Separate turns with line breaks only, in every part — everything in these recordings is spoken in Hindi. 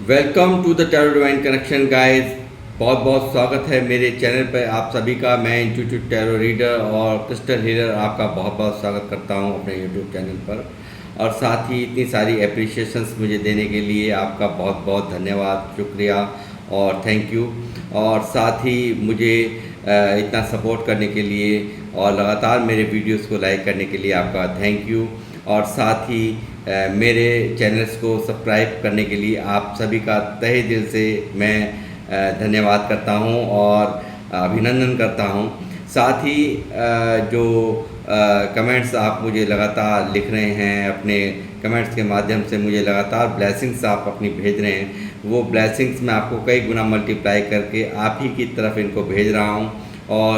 Welcome to the tarot divine connection guys. बहुत बहुत स्वागत है मेरे चैनल पर आप सभी का। मैं इंट्यूटिव टैरो रीडर और क्रिस्टल हीलर आपका बहुत बहुत स्वागत करता हूं अपने यूट्यूब चैनल पर। और साथ ही इतनी सारी एप्रिशिएशंस मुझे देने के लिए आपका बहुत बहुत धन्यवाद, शुक्रिया और थैंक यू। और साथ ही मुझे इतना सपोर्ट करने के लिए और लगातार मेरे वीडियोस को लाइक करने के लिए आपका थैंक यू। और साथ ही मेरे चैनल्स को सब्सक्राइब करने के लिए आप सभी का तहे दिल से मैं धन्यवाद करता हूं और अभिनंदन करता हूं। साथ ही जो कमेंट्स आप मुझे लगातार लिख रहे हैं, अपने कमेंट्स के माध्यम से मुझे लगातार ब्लेसिंग्स आप अपनी भेज रहे हैं, वो ब्लेसिंग्स मैं आपको कई गुना मल्टीप्लाई करके आप ही की तरफ इनको भेज रहा हूं। और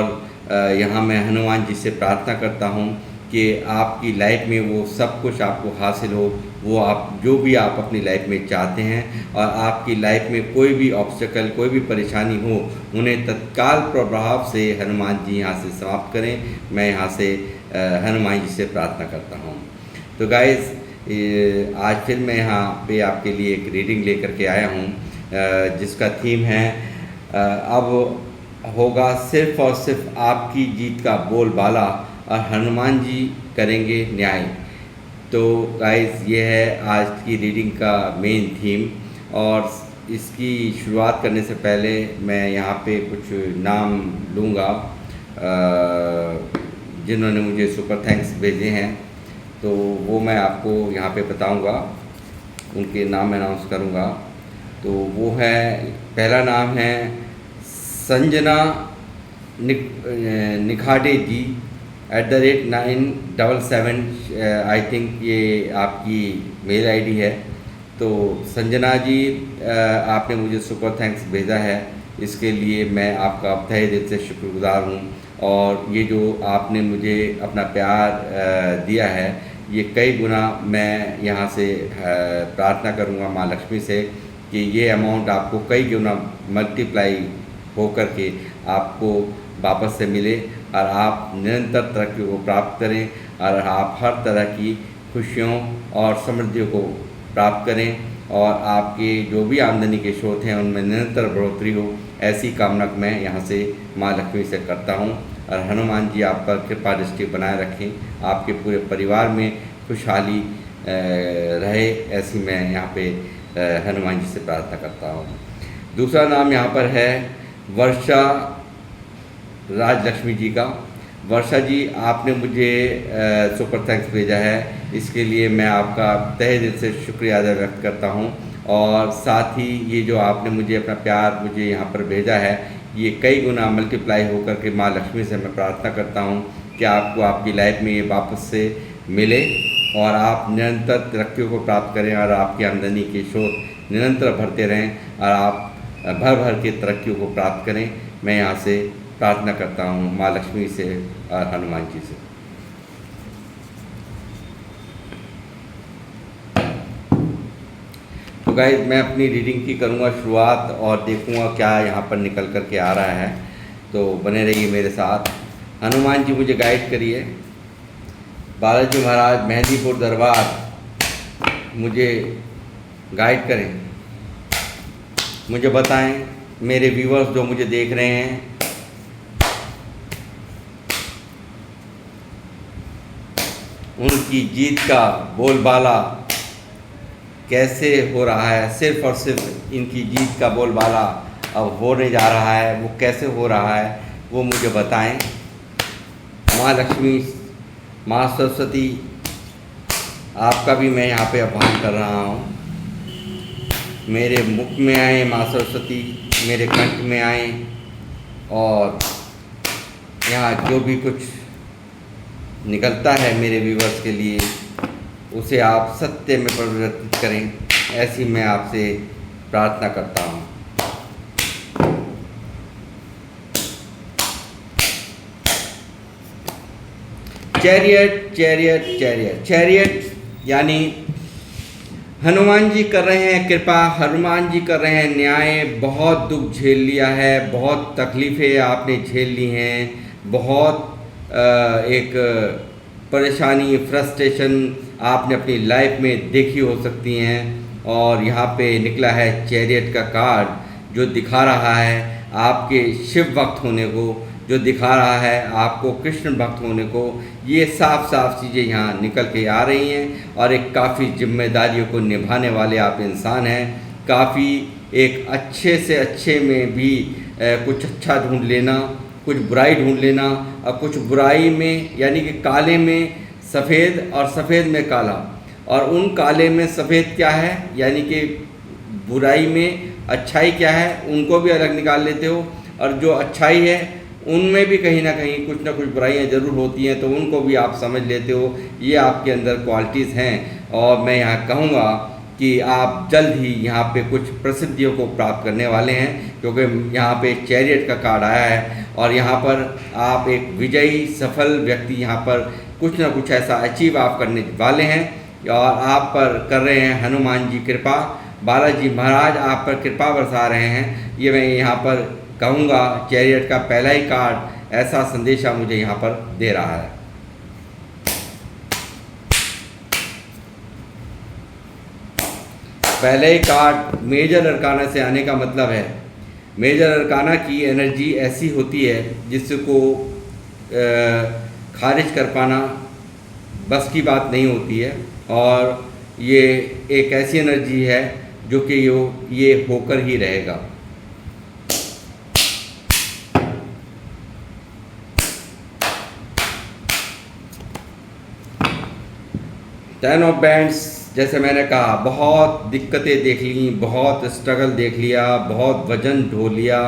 यहाँ मैं हनुमान जी से प्रार्थना करता हूं कि आपकी लाइफ में वो सब कुछ आपको हासिल हो, वो आप जो भी आप अपनी लाइफ में चाहते हैं, और आपकी लाइफ में कोई भी ऑब्स्टेकल, कोई भी परेशानी हो, उन्हें तत्काल प्रभाव से हनुमान जी यहाँ से समाप्त करें। मैं यहाँ से हनुमान जी से प्रार्थना करता हूँ। तो गाइज़, आज फिर मैं यहाँ पे आपके लिए एक रीडिंग लेकर के आया हूँ जिसका थीम है अब होगा सिर्फ़ और सिर्फ आपकी जीत का बोलबाला और हनुमान जी करेंगे न्याय। तो गाइस, ये है आज की रीडिंग का मेन थीम। और इसकी शुरुआत करने से पहले मैं यहाँ पे कुछ नाम लूँगा जिन्होंने मुझे सुपर थैंक्स भेजे हैं, तो वो मैं आपको यहाँ पे बताऊँगा, उनके नाम अनाउंस करूँगा। तो वो है, पहला नाम है संजना निखाडे जी @977। आई थिंक ये आपकी मेल आईडी है। तो संजना जी, आपने मुझे सुपर थैंक्स भेजा है, इसके लिए मैं आपका तहे दिल से शुक्रगुजार हूँ। और ये जो आपने मुझे अपना प्यार दिया है, ये कई गुना मैं यहाँ से प्रार्थना करूँगा माँ लक्ष्मी से कि ये अमाउंट आपको कई गुना मल्टीप्लाई हो कर के आपको वापस से मिले और आप निरंतर तरक्की को प्राप्त करें और आप हर तरह की खुशियों और समृद्धियों को प्राप्त करें और आपके जो भी आमदनी के स्रोत हैं उनमें निरंतर बढ़ोतरी हो, ऐसी कामना मैं यहाँ से माँ लक्ष्मी से करता हूँ। और हनुमान जी आप पर कृपा दृष्टि बनाए रखें, आपके पूरे परिवार में खुशहाली रहे, ऐसी मैं यहाँ पे हनुमान जी से प्रार्थना करता हूँ। दूसरा नाम यहाँ पर है वर्षा राजलक्ष्मी जी का। वर्षा जी, आपने मुझे सुपर थैंक्स भेजा है, इसके लिए मैं आपका तहे दिल से शुक्रिया अदा व्यक्त करता हूं। और साथ ही ये जो आपने मुझे अपना प्यार मुझे यहाँ पर भेजा है, ये कई गुना मल्टीप्लाई होकर के माँ लक्ष्मी से मैं प्रार्थना करता हूँ कि आपको आपकी लाइफ में ये वापस से मिले और आप निरंतर तरक्कियों को प्राप्त करें और आपकी आमदनी के स्रोत निरंतर भरते रहें और आप भर भर के तरक्कियों को प्राप्त करें। मैं यहाँ से प्रार्थना करता हूँ माँ लक्ष्मी से और हनुमान जी से। तो गाइस, मैं अपनी रीडिंग की करूँगा शुरुआत और देखूँगा क्या यहाँ पर निकल कर के आ रहा है। तो बने रहिए मेरे साथ। हनुमान जी मुझे गाइड करिए। बालाजी महाराज, मेहंदीपुर दरबार, मुझे गाइड करें, मुझे बताएं, मेरे व्यूअर्स जो मुझे देख रहे हैं, उनकी जीत का बोलबाला कैसे हो रहा है। सिर्फ और सिर्फ इनकी जीत का बोलबाला अब होने जा रहा है, वो कैसे हो रहा है वो मुझे बताएं। माँ लक्ष्मी, माँ सरस्वती, आपका भी मैं यहाँ पे आह्वान कर रहा हूँ। मेरे मुख में आए माँ सरस्वती, मेरे कंठ में आए और यहाँ जो भी कुछ निकलता है मेरे व्यूवर्स के लिए, उसे आप सत्य में परिवर्तित करें, ऐसी मैं आपसे प्रार्थना करता हूँ। चैरियट, चैरियट, चैरियट, चैरियट यानी हनुमान जी कर रहे हैं कृपा, हनुमान जी कर रहे हैं न्याय। बहुत दुख झेल लिया है, बहुत तकलीफ़ें आपने झेल ली हैं, बहुत एक परेशानी, फ्रस्ट्रेशन आपने अपनी लाइफ में देखी हो सकती हैं। और यहाँ पे निकला है चैरियट का कार्ड जो दिखा रहा है आपके शिव भक्त होने को, जो दिखा रहा है आपको कृष्ण भक्त होने को। ये साफ साफ चीज़ें यहाँ निकल के आ रही हैं और एक काफ़ी जिम्मेदारियों को निभाने वाले आप इंसान हैं। काफ़ी एक अच्छे से अच्छे में भी कुछ अच्छा ढूंढ लेना, कुछ बुराई ढूंढ लेना, और कुछ बुराई में यानी कि काले में सफ़ेद और सफ़ेद में काला, और उन काले में सफ़ेद क्या है यानी कि बुराई में अच्छाई क्या है उनको भी अलग निकाल लेते हो, और जो अच्छाई है उनमें भी कहीं ना कुछ बुराइयां ज़रूर होती हैं तो उनको भी आप समझ लेते हो। ये आपके अंदर क्वालिटीज़ हैं और मैं यहाँ कहूँगा कि आप जल्द ही यहाँ पे कुछ प्रसिद्धियों को प्राप्त करने वाले हैं, क्योंकि यहाँ पे चैरियट का कार्ड आया है और यहाँ पर आप एक विजयी सफल व्यक्ति यहाँ पर कुछ ना कुछ ऐसा अचीव आप करने वाले हैं और आप पर कर रहे हैं हनुमान जी कृपा, बालाजी महाराज आप पर कृपा बरसा रहे हैं। ये मैं यहाँ पर कहूँगा चैरियट का पहला ही कार्ड ऐसा संदेशा मुझे यहाँ पर दे रहा है। पहले ही कार्ड मेजर अरकाना से आने का मतलब है, मेजर अरकाना की एनर्जी ऐसी होती है जिसको खारिज कर पाना बस की बात नहीं होती है, और ये एक ऐसी एनर्जी है जो कि ये होकर ही रहेगा। टेन ऑफ बैंड्स, जैसे मैंने कहा बहुत दिक्कतें देख ली, बहुत स्ट्रगल देख लिया, बहुत वजन ढो लिया,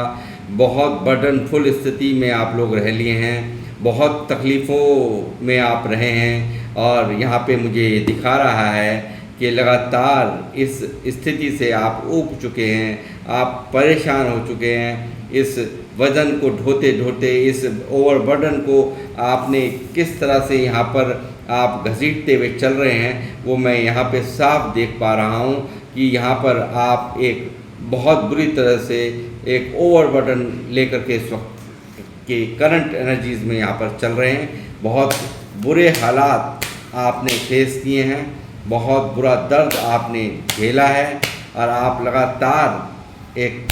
बहुत बर्डनफुल स्थिति में आप लोग रह लिए हैं, बहुत तकलीफ़ों में आप रहे हैं, और यहाँ पे मुझे दिखा रहा है कि लगातार इस स्थिति से आप ऊब चुके हैं, आप परेशान हो चुके हैं। इस वज़न को ढोते ढोते, इस ओवरबर्डन को आपने किस तरह से यहाँ पर आप घसीटते हुए चल रहे हैं वो मैं यहाँ पे साफ देख पा रहा हूँ कि यहाँ पर आप एक बहुत बुरी तरह से एक ओवरबर्डन लेकर के इस वक्त के करंट एनर्जीज़ में यहाँ पर चल रहे हैं। बहुत बुरे हालात आपने फेस किए हैं, बहुत बुरा दर्द आपने झेला है, और आप लगातार एक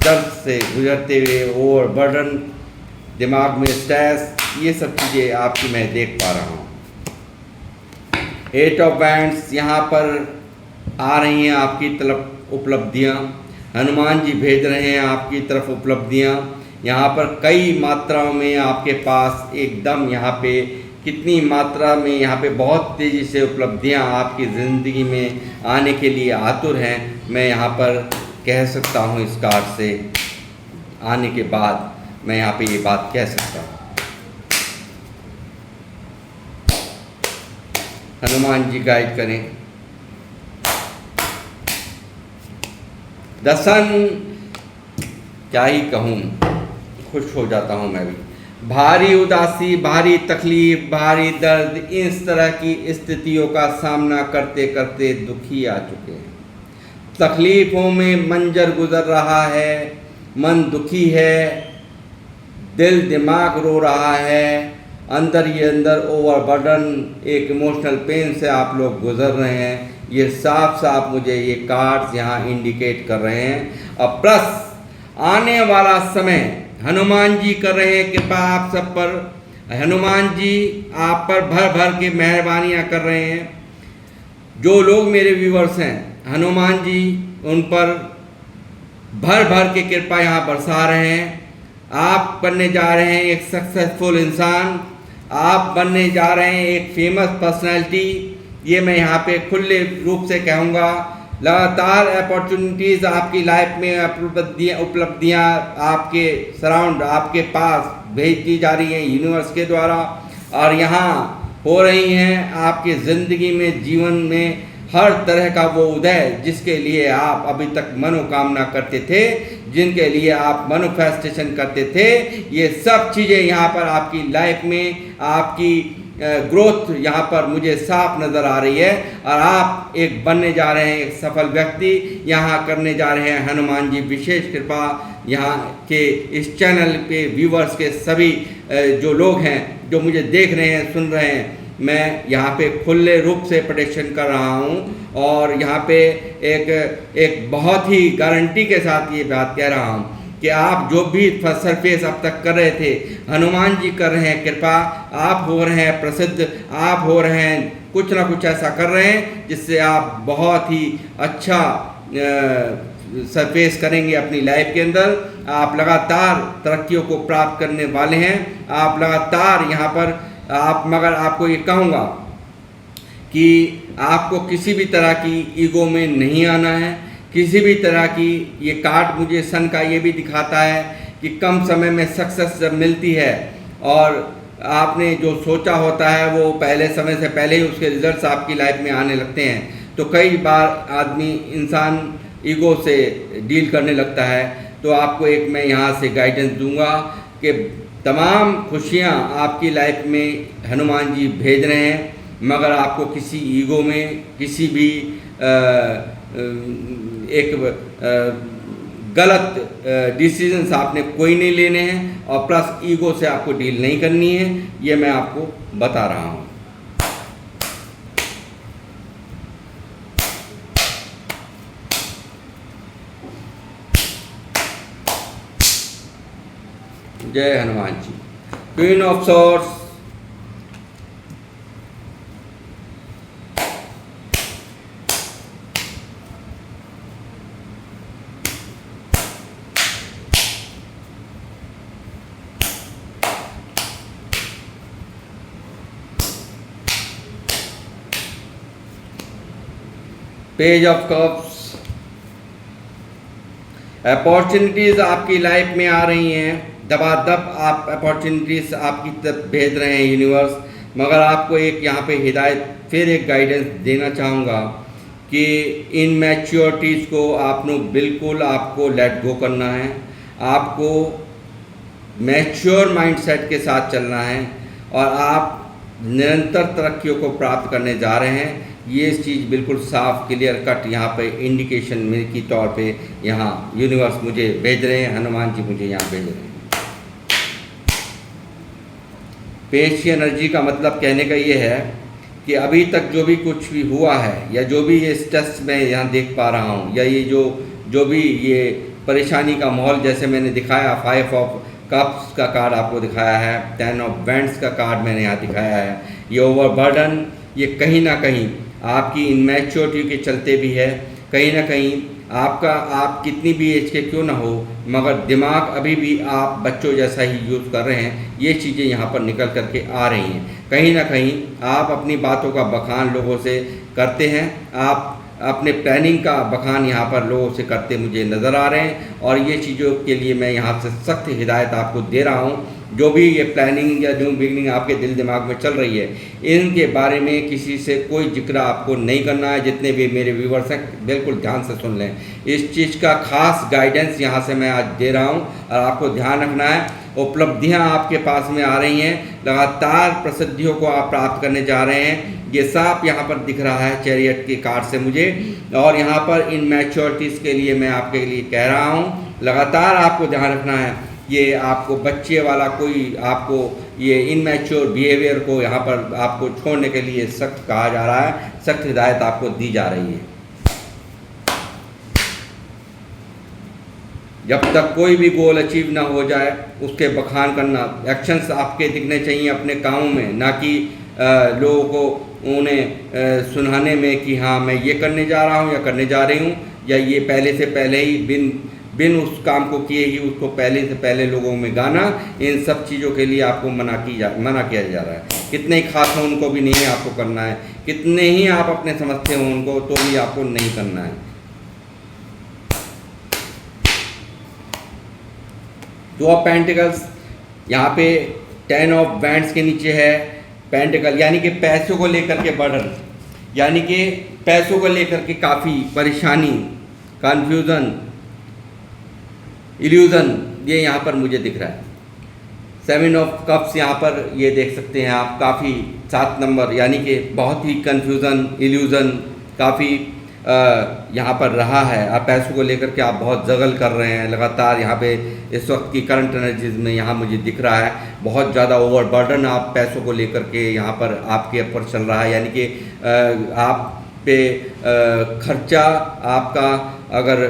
दर्द से गुजरते हुए ओवरबर्डन, दिमाग में स्ट्रेस, ये सब चीज़ें आपकी मैं देख पा रहा हूँ। एट ऑफ बैंड्स यहाँ पर आ रही हैं आपकी तरफ उपलब्धियाँ, हनुमान जी भेज रहे हैं आपकी तरफ उपलब्धियाँ। यहाँ पर कई मात्राओं में आपके पास एकदम यहाँ पे कितनी मात्रा में यहाँ पे बहुत तेज़ी से उपलब्धियाँ आपकी ज़िंदगी में आने के लिए आतुर हैं। मैं यहाँ पर कह सकता हूँ इस कार्ड से आने के बाद मैं यहाँ पे ये बात कह सकता हूँ। हनुमान जी गाइड करें। दसन, क्या ही कहूँ, खुश हो जाता हूँ मैं भी। भारी उदासी, भारी तकलीफ, भारी दर्द, इस तरह की स्थितियों का सामना करते करते दुखी आ चुके हैं। तकलीफ़ों में मंजर गुजर रहा है, मन दुखी है, दिल दिमाग रो रहा है, अंदर ही अंदर ओवरबर्डन, एक इमोशनल पेन से आप लोग गुजर रहे हैं। ये साफ साफ मुझे ये कार्ड्स यहाँ इंडिकेट कर रहे हैं। अब प्लस आने वाला समय हनुमान जी कर रहे हैं कृपा आप सब पर। हनुमान जी आप पर भर भर के मेहरबानियाँ कर रहे हैं। जो लोग मेरे व्यूवर्स हैं, हनुमान जी उन पर भर भर के कृपा यहाँ बरसा रहे हैं। आप बनने जा रहे हैं एक सक्सेसफुल इंसान, आप बनने जा रहे हैं एक फेमस पर्सनैलिटी। ये मैं यहाँ पे खुले रूप से कहूँगा। लगातार अपॉर्चुनिटीज़ आपकी लाइफ में, उपलब्धियाँ आपके सराउंड, आपके पास भेज दी जा रही हैं यूनिवर्स के द्वारा, और यहाँ हो रही हैं आपकी ज़िंदगी में, जीवन में हर तरह का वो उदय जिसके लिए आप अभी तक मनोकामना करते थे, जिनके लिए आप मैनिफेस्टेशन करते थे। ये सब चीज़ें यहाँ पर आपकी लाइफ में, आपकी ग्रोथ यहाँ पर मुझे साफ नज़र आ रही है, और आप एक बनने जा रहे हैं एक सफल व्यक्ति। यहाँ करने जा रहे हैं हनुमान जी विशेष कृपा। यहाँ के इस चैनल पे व्यूवर्स के सभी जो लोग हैं, जो मुझे देख रहे हैं, सुन रहे हैं, मैं यहाँ पे खुले रूप से प्रेडिक्शन कर रहा हूँ और यहाँ पे एक बहुत ही गारंटी के साथ ये बात कह रहा हूँ कि आप जो भी सरफेस अब तक कर रहे थे, हनुमान जी कर रहे हैं कृपा, आप हो रहे हैं प्रसिद्ध, आप हो रहे हैं कुछ ना कुछ ऐसा कर रहे हैं जिससे आप बहुत ही अच्छा सरफेस करेंगे अपनी लाइफ के अंदर। आप लगातार तरक्कियों को प्राप्त करने वाले हैं, आप लगातार यहाँ पर मगर आपको ये कहूँगा कि आपको किसी भी तरह की ईगो में नहीं आना है, किसी भी तरह की। ये कार्ड मुझे सन का ये भी दिखाता है कि कम समय में सक्सेस जब मिलती है और आपने जो सोचा होता है वो पहले समय से पहले ही उसके रिजल्ट्स आपकी लाइफ में आने लगते हैं, तो कई बार इंसान ईगो से डील करने लगता है। तो आपको एक मैं यहाँ से गाइडेंस दूंगा कि तमाम खुशियाँ आपकी लाइफ में हनुमान जी भेज रहे हैं, मगर आपको किसी ईगो में, किसी भी गलत डिसीजंस आपने कोई नहीं लेने हैं और प्लस ईगो से आपको डील नहीं करनी है, ये मैं आपको बता रहा हूँ। जय Hanuman ji. Queen of swords, page of cups. Opportunities आपकी लाइफ में आ रही हैं, दबादब आप अपॉर्चुनिटीज आपकी तरफ भेज रहे हैं यूनिवर्स, मगर आपको एक यहाँ पे हिदायत, फिर एक गाइडेंस देना चाहूँगा कि इन मैच्योरिटीज़ को बिल्कुल आपको लेट गो करना है। आपको मैच्योर माइंडसेट के साथ चलना है और आप निरंतर तरक्कियों को प्राप्त करने जा रहे हैं। ये चीज़ बिल्कुल साफ क्लियर कट यहाँ पे इंडिकेशन मेरे की तौर पे यहाँ यूनिवर्स मुझे भेज रहे हैं, हनुमान जी मुझे यहाँ भेज रहे हैं। पेज की एनर्जी का मतलब कहने का ये है कि अभी तक जो भी कुछ भी हुआ है या जो भी ये स्ट्रेस मैं यहाँ देख पा रहा हूँ, या ये जो भी ये परेशानी का माहौल, जैसे मैंने दिखाया 5 ऑफ कप्स का कार्ड आपको दिखाया है, 10 ऑफ वैंड्स का कार्ड मैंने यहाँ दिखाया है, ये ओवरबर्डन, ये कहीं ना कहीं आपकी इनमैच्योरिटी के चलते भी है। कहीं ना कहीं आप कितनी भी एज के क्यों ना हो, मगर दिमाग अभी भी आप बच्चों जैसा ही यूज़ कर रहे हैं। ये चीज़ें यहाँ पर निकल करके आ रही हैं। कहीं ना कहीं आप अपनी बातों का बखान लोगों से करते हैं, आप अपने प्लानिंग का बखान यहाँ पर लोगों से करते मुझे नज़र आ रहे हैं, और ये चीज़ों के लिए मैं यहाँ से सख्त हिदायत आपको दे रहा हूँ। जो भी ये प्लानिंग या न्यू बिगनिंग आपके दिल दिमाग में चल रही है, इनके बारे में किसी से कोई जिक्र आपको नहीं करना है। जितने भी मेरे व्यूवर्स हैं बिल्कुल ध्यान से सुन लें, इस चीज़ का खास गाइडेंस यहाँ से मैं आज दे रहा हूँ और आपको ध्यान रखना है। उपलब्धियाँ आपके पास में आ रही हैं, लगातार प्रसिद्धियों को आप प्राप्त करने जा रहे हैं। ये साफ यहाँ पर दिख रहा है चैरियट के कार्ड से मुझे, और यहाँ पर इन मैच्योरिटीज़ के लिए मैं आपके लिए कह रहा हूँ, लगातार आपको ध्यान रखना है। ये आपको बच्चे वाला कोई आपको ये इनमैच्योर बिहेवियर को यहाँ पर आपको छोड़ने के लिए सख्त कहा जा रहा है, सख्त हिदायत आपको दी जा रही है। जब तक कोई भी गोल अचीव ना हो जाए उसके बखान करना, एक्शंस आपके दिखने चाहिए अपने कामों में, ना कि लोगों को उन्हें सुनाने में कि हाँ मैं ये करने जा रहा हूँ या करने जा रही हूँ, या ये पहले से पहले ही बिन उस काम को किए ही उसको पहले से पहले लोगों में गाना। इन सब चीज़ों के लिए आपको मना किया जा रहा है। कितने ही खास हो उनको भी नहीं आपको करना है, कितने ही आप अपने समझते हो उनको तो भी आपको नहीं करना है। टू ऑफ पेंटिकल्स यहाँ पे 10 ऑफ वैंड्स के नीचे है पेंटिकल, यानी कि पैसों को लेकर के बर्डन, यानी कि पैसों को लेकर के काफ़ी परेशानी, कन्फ्यूज़न, इल्यूज़न, ये यहाँ पर मुझे दिख रहा है। 7 ऑफ कप्स यहाँ पर ये देख सकते हैं आप, काफ़ी 7 नंबर, यानी कि बहुत ही कन्फ्यूज़न, इल्यूज़न, काफ़ी यहाँ पर रहा है, आप पैसों को लेकर के आप बहुत जगल कर रहे हैं लगातार। यहाँ पे इस वक्त की करंट एनर्जीज में यहाँ मुझे दिख रहा है बहुत ज़्यादा ओवरबर्डन आप पैसों को लेकर के यहाँ पर आपके ऊपर चल रहा है। यानी कि आप पे खर्चा आपका अगर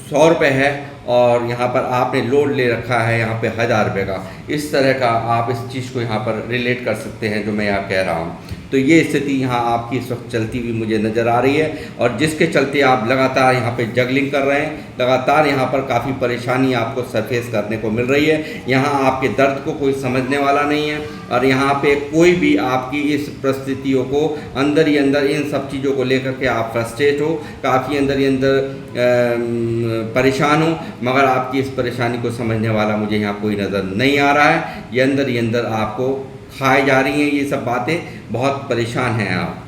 100 रुपये है और यहाँ पर आपने लोड ले रखा है यहाँ पे 1000 रुपये का, इस तरह का आप इस चीज़ को यहाँ पर रिलेट कर सकते हैं जो मैं यहाँ कह रहा हूँ। तो ये स्थिति यहाँ आपकी इस वक्त चलती हुई मुझे नज़र आ रही है और जिसके चलते आप लगातार यहाँ पे जगलिंग कर रहे हैं, लगातार यहाँ पर काफ़ी परेशानी आपको सरफेस करने को मिल रही है। यहाँ आपके दर्द को कोई समझने वाला नहीं है और यहाँ पे कोई भी आपकी इस परिस्थितियों को अंदर ही अंदर इन सब चीज़ों को लेकर के आप फ्रस्ट्रेट हो, काफ़ी अंदर ही अंदर परेशान हो, मगर आपकी इस परेशानी को समझने वाला मुझे यहाँ कोई नज़र नहीं आ रहा है। ये अंदर ही अंदर आपको खाई जा रही हैं ये सब बातें, बहुत परेशान हैं आप।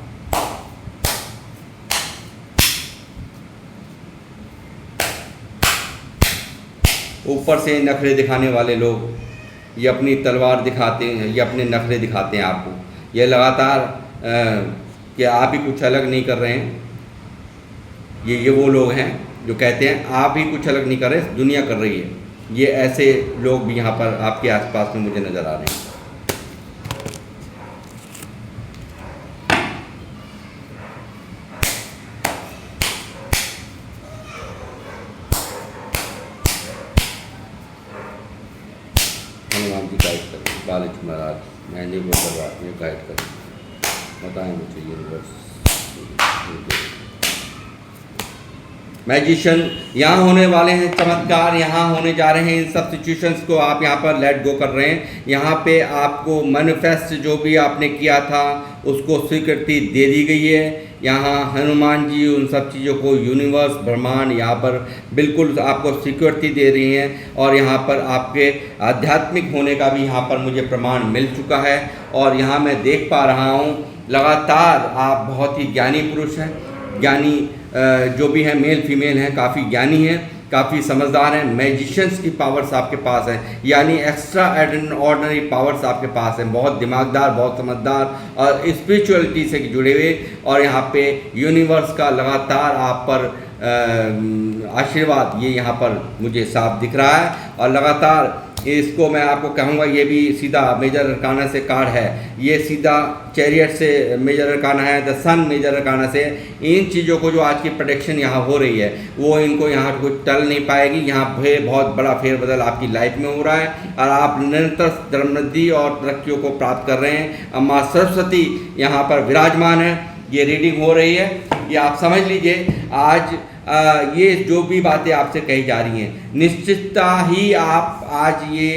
ऊपर से नखरे दिखाने वाले लोग ये अपनी तलवार दिखाते हैं, ये अपने नखरे दिखाते हैं आपको। ये लगातार कि आप ही कुछ अलग नहीं कर रहे हैं, ये वो लोग हैं जो कहते हैं आप ही कुछ अलग नहीं कर रहे, दुनिया कर रही है। ये ऐसे लोग भी यहाँ पर आपके आसपास में मुझे नज़र आ रहे हैं। हनुमान जी गाइड करें, बालाजी महाराज, मेहंदी को दरबार में गाइड करें, बताएं मुझे यूनिवर्स। मैजिशियन यहाँ होने वाले हैं, चमत्कार यहाँ होने जा रहे हैं। इन सब सिचुएशंस को आप यहाँ पर लेट गो कर रहे हैं। यहाँ पे आपको मैनिफेस्ट जो भी आपने किया था उसको स्वीकृति दे दी गई है। यहाँ हनुमान जी उन सब चीज़ों को, यूनिवर्स, ब्रह्मांड यहाँ पर बिल्कुल आपको स्वीकृति दे रही हैं और यहाँ पर आपके आध्यात्मिक होने का भी यहाँ पर मुझे प्रमाण मिल चुका है। और यहाँ मैं देख पा रहा हूँ लगातार आप बहुत ही ज्ञानी पुरुष हैं, ज्ञानी जो भी हैं, मेल फीमेल हैं, काफ़ी ज्ञानी हैं, काफ़ी समझदार हैं। मैजिशियंस की पावर्स आपके पास हैं, यानी एक्स्ट्रा ऑर्डिनरी पावर्स आपके पास हैं, बहुत दिमागदार, बहुत समझदार और स्पिरिचुअलिटी से जुड़े हुए। और यहाँ पे यूनिवर्स का लगातार आप पर आशीर्वाद ये यहाँ पर मुझे साफ दिख रहा है। और लगातार इसको मैं आपको कहूँगा, ये भी सीधा मेजर अरकाना से कार्ड है, ये सीधा चैरियट से मेजर अरकाना है, द सन मेजर अरकाना से। इन चीज़ों को जो आज की प्रेडिक्शन यहाँ हो रही है वो इनको यहाँ कुछ टल नहीं पाएगी। यहाँ बहुत बड़ा फेरबदल आपकी लाइफ में हो रहा है और आप निरंतर समृद्धि और तरक्कियों को प्राप्त कर रहे हैं। अम्मा सरस्वती यहाँ पर विराजमान है, ये रीडिंग हो रही है, ये आप समझ लीजिए। आज ये जो भी बातें आपसे कही जा रही हैं, निश्चितता ही आप आज ये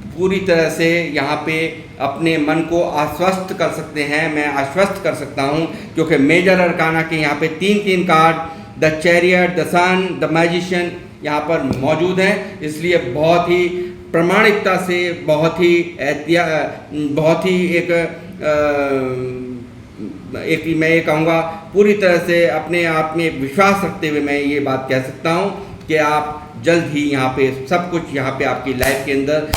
पूरी तरह से यहाँ पे अपने मन को आश्वस्त कर सकते हैं। मैं आश्वस्त कर सकता हूँ क्योंकि मेजर अरकाना के यहाँ पे 3 card, the chariot, the sun, the magician यहाँ पर मौजूद हैं। इसलिए बहुत ही प्रामाणिकता से, बहुत ही एक मैं ये कहूँगा पूरी तरह से अपने आप में विश्वास रखते हुए मैं ये बात कह सकता हूँ कि आप जल्द ही यहाँ पे सब कुछ यहाँ पे आपकी लाइफ के अंदर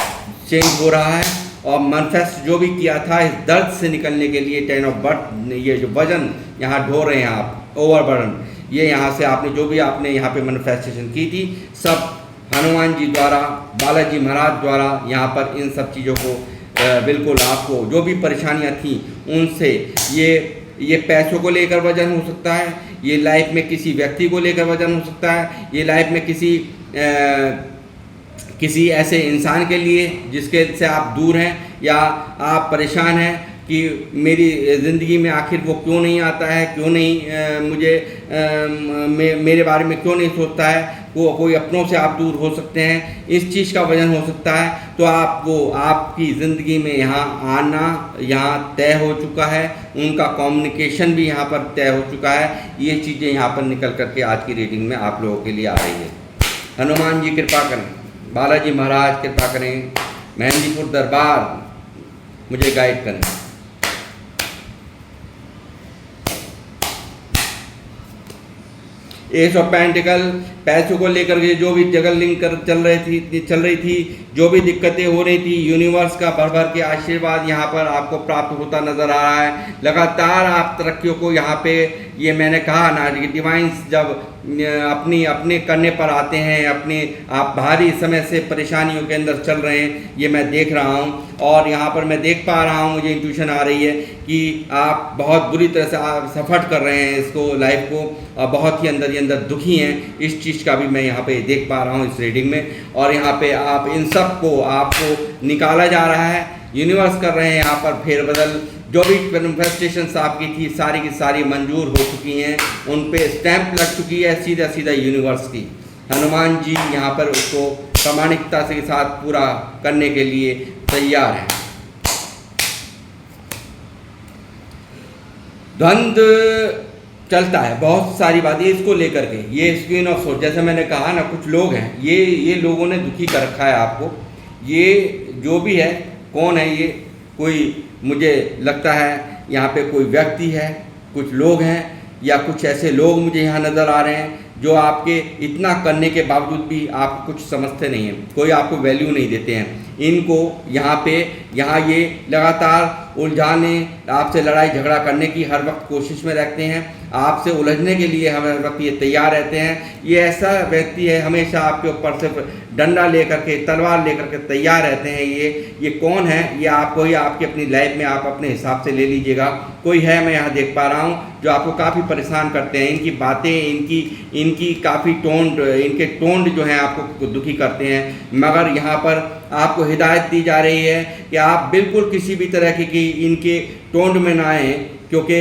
चेंज हो रहा है। और मैनिफेस्ट जो भी किया था इस दर्द से निकलने के लिए, 10 ऑफ बर्थ, ये जो वजन यहाँ ढो रहे हैं आप, ओवरबर्डन, ये यहाँ से आपने जो भी आपने यहाँ पे मैनिफेस्टेशन की थी, सब हनुमान जी द्वारा, बालाजी महाराज द्वारा यहाँ पर इन सब चीज़ों को बिल्कुल आपको जो भी परेशानियाँ थी उनसे, ये पैसों को लेकर वजन हो सकता है, ये लाइफ में किसी व्यक्ति को लेकर वजन हो सकता है, ये लाइफ में किसी ऐसे इंसान के लिए जिसके से आप दूर हैं या आप परेशान हैं कि मेरी ज़िंदगी में आखिर वो क्यों नहीं आता है, क्यों नहीं मेरे बारे में क्यों नहीं सोचता है, वो कोई अपनों से आप दूर हो सकते हैं, इस चीज़ का वजन हो सकता है। तो आपकी ज़िंदगी में यहाँ आना यहाँ तय हो चुका है, उनका कम्युनिकेशन भी यहाँ पर तय हो चुका है। ये चीज़ें यहाँ पर निकल करके आज की रीडिंग में आप लोगों के लिए आ रही है। हनुमान जी कृपा करें, बालाजी महाराज कृपा करें, मेहंदीपुर दरबार मुझे गाइड करें। एस ऑफ पेंटिकल, पैसों को लेकर के जो भी जगलिंग चल रही थी, जो भी दिक्कतें हो रही थी, यूनिवर्स का भर भर के आशीर्वाद यहाँ पर आपको प्राप्त होता नजर आ रहा है। लगातार आप तरक्कियों को यहाँ पे ये मैंने कहा ना कि डिवाइन्स जब अपने करने पर आते हैं, आप भारी समय से परेशानियों के अंदर चल रहे हैं, ये मैं देख रहा हूँ। और यहाँ पर मैं देख पा रहा हूँ, मुझे इंट्यूशन आ रही है कि आप बहुत बुरी तरह से आप सफ़र कर रहे हैं इसको, लाइफ को, और बहुत ही अंदर ही अंदर दुखी हैं। इस चीज़ का भी मैं यहाँ पे देख पा रहा हूँ इस रीडिंग में। और यहाँ पे आप इन सब को आपको निकाला जा रहा है, यूनिवर्स कर रहे हैं यहाँ पर फेरबदल। जो भी मैनिफेस्टेशंस आपकी थी सारी की सारी मंजूर हो चुकी हैं, उन पे स्टैंप लग चुकी है सीधा सीधा यूनिवर्स की। हनुमान जी यहाँ पर उसको प्रामाणिकता के साथ पूरा करने के लिए तैयार हैं। द्वंद्व चलता है, बहुत सारी बातें इसको लेकर के। ये क्वीन ऑफ सोर्ड्स, जैसे मैंने कहा ना, कुछ लोग हैं, ये लोगों ने दुखी कर रखा है आपको। ये जो भी है, कौन है ये, कोई मुझे लगता है यहाँ पे कोई व्यक्ति है, कुछ लोग हैं, या कुछ ऐसे लोग मुझे यहाँ नज़र आ रहे हैं जो आपके इतना करने के बावजूद भी आप कुछ समझते नहीं हैं, कोई आपको वैल्यू नहीं देते हैं। इनको यहाँ ये लगातार उलझाने, आपसे लड़ाई झगड़ा करने की हर वक्त कोशिश में रहते हैं, आपसे उलझने के लिए हर वक्त ये तैयार रहते हैं। ये ऐसा व्यक्ति है, हमेशा आपके ऊपर सिर्फ डंडा लेकर के, तलवार लेकर के तैयार रहते हैं। ये कौन है, ये आपको ही आपकी अपनी लाइफ में आप अपने हिसाब से ले लीजिएगा। कोई है, मैं यहाँ देख पा रहा हूँ, जो आपको काफ़ी परेशान करते हैं। इनकी बातें, इनकी काफ़ी इनके टोन जो हैं आपको दुखी करते हैं। मगर यहाँ पर आपको हिदायत दी जा रही है कि आप बिल्कुल किसी भी तरह की इनके टोन में ना आएँ, क्योंकि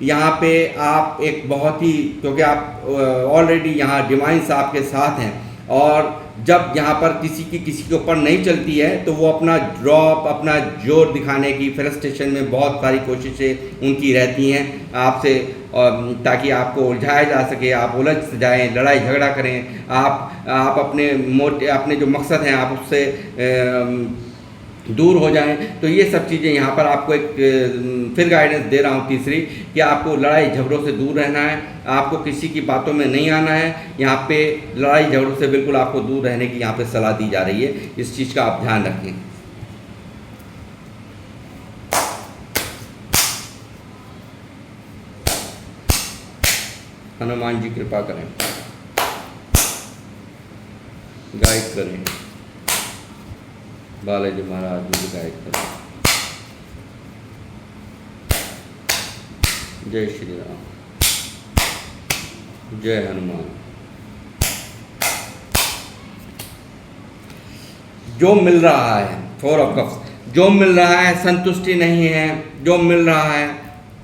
यहाँ पे आप एक बहुत ही, क्योंकि आप ऑलरेडी यहाँ डिवाइन्स आपके साथ हैं। और जब यहाँ पर किसी के ऊपर नहीं चलती है तो वो अपना ड्रॉप, अपना जोर दिखाने की, फ्रस्ट्रेशन में बहुत सारी कोशिशें उनकी रहती हैं आपसे, ताकि आपको उलझाया जा सके, आप उलझ जाएं, लड़ाई झगड़ा करें, आप अपने जो मकसद हैं आप उससे दूर हो जाएं। तो ये सब चीज़ें यहाँ पर आपको एक फिर गाइडेंस दे रहा हूँ, तीसरी, कि आपको लड़ाई झगड़ों से दूर रहना है, आपको किसी की बातों में नहीं आना है। यहाँ पे लड़ाई झगड़ों से बिल्कुल आपको दूर रहने की यहाँ पे सलाह दी जा रही है। इस चीज़ का आप ध्यान रखें। हनुमान जी कृपा करें, गाइड करें, बालाजी महाराज मुझे गाइड करें। जय श्री राम, जय हनुमान। जो मिल रहा है, 4 ऑफ कप्स, जो मिल रहा है संतुष्टि नहीं है, जो मिल रहा है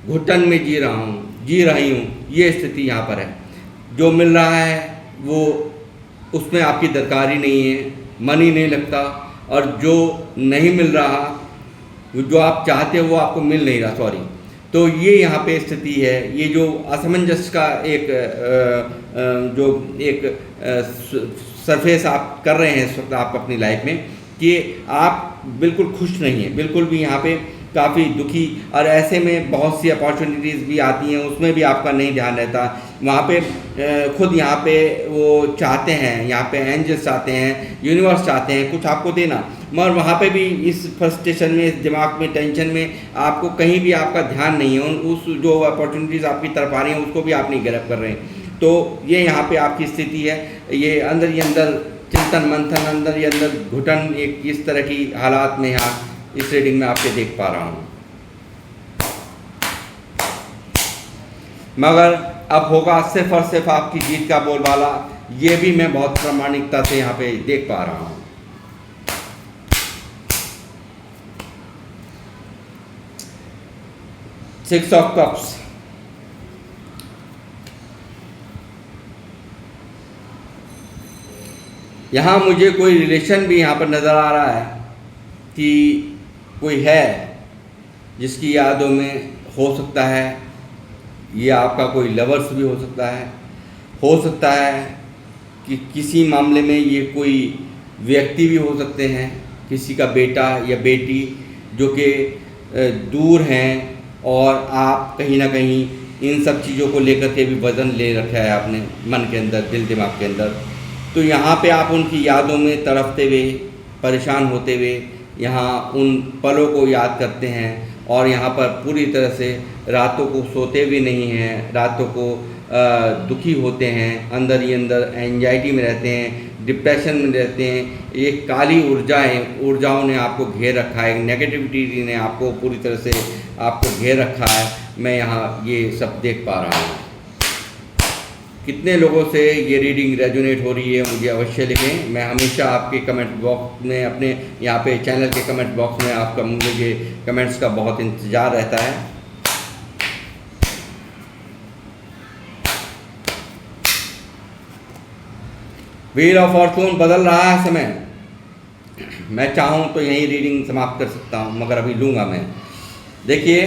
घुटन में जी रही हूँ, ये स्थिति यहाँ पर है। जो मिल रहा है वो उसमें आपकी दरकारी नहीं है, मन ही नहीं लगता, और जो नहीं मिल रहा, जो आप चाहते हो वो आपको मिल नहीं रहा, सॉरी। तो ये यहाँ पे स्थिति है, ये जो असमंजस का एक सरफेस आप कर रहे हैं इस वक्त आप अपनी लाइफ में, कि आप बिल्कुल खुश नहीं हैं, बिल्कुल भी यहाँ पे काफ़ी दुखी। और ऐसे में बहुत सी अपॉर्चुनिटीज़ भी आती हैं, उसमें भी आपका नहीं ध्यान रहता। वहाँ पे खुद यहाँ पे वो चाहते हैं, यहाँ पे एंजल्स चाहते हैं, यूनिवर्स चाहते हैं कुछ आपको देना, मगर वहाँ पे भी इस फ्रस्ट्रेशन में, इस दिमाग में, टेंशन में आपको कहीं भी आपका ध्यान नहीं है। उस जो अपॉर्चुनिटीज़ आपकी तरफ आ रही हैं उसको भी आप नहीं ग्रैब कर रहे हैं। तो ये यहाँ पे आपकी स्थिति है। ये अंदर ही अंदर चिंतन मंथन, अंदर ही अंदर घुटन, एक इस तरह की हालात में यहाँ इस रीडिंग में आपके देख पा रहा हूँ। मगर अब होगा सिर्फ और सिर्फ आपकी जीत का बोलबाला, ये भी मैं बहुत प्रामाणिकता से यहाँ पे देख पा रहा हूँ। सिक्स ऑफ कप्स, यहाँ मुझे कोई रिलेशन भी यहाँ पर नज़र आ रहा है कि कोई है जिसकी यादों में, हो सकता है ये आपका कोई लवर्स भी हो सकता है कि किसी मामले में ये कोई व्यक्ति भी हो सकते हैं, किसी का बेटा या बेटी जो कि दूर हैं, और आप कहीं ना कहीं इन सब चीज़ों को लेकर के भी वज़न ले रखा है आपने मन के अंदर, दिल दिमाग के अंदर। तो यहाँ पे आप उनकी यादों में तड़पते हुए, परेशान होते हुए यहाँ उन पलों को याद करते हैं, और यहाँ पर पूरी तरह से रातों को सोते भी नहीं हैं, रातों को दुखी होते हैं, अंदर ही अंदर एंजाइटी में रहते हैं, डिप्रेशन में रहते हैं। ये काली ऊर्जाओं ने आपको घेर रखा है, नेगेटिविटी ने आपको पूरी तरह से आपको घेर रखा है। मैं यहाँ ये सब देख पा रहा हूँ। कितने लोगों से ये रीडिंग रेजोनेट हो रही है मुझे अवश्य लिखें। मैं हमेशा आपके कमेंट बॉक्स में, अपने यहाँ पे चैनल के कमेंट बॉक्स में आपका मुझे कमेंट्स का बहुत इंतज़ार रहता है। व्हील ऑफ फॉर्चून बदल रहा है समय। मैं चाहूँ तो यही रीडिंग समाप्त कर सकता हूँ, मगर अभी लूँगा मैं। देखिए,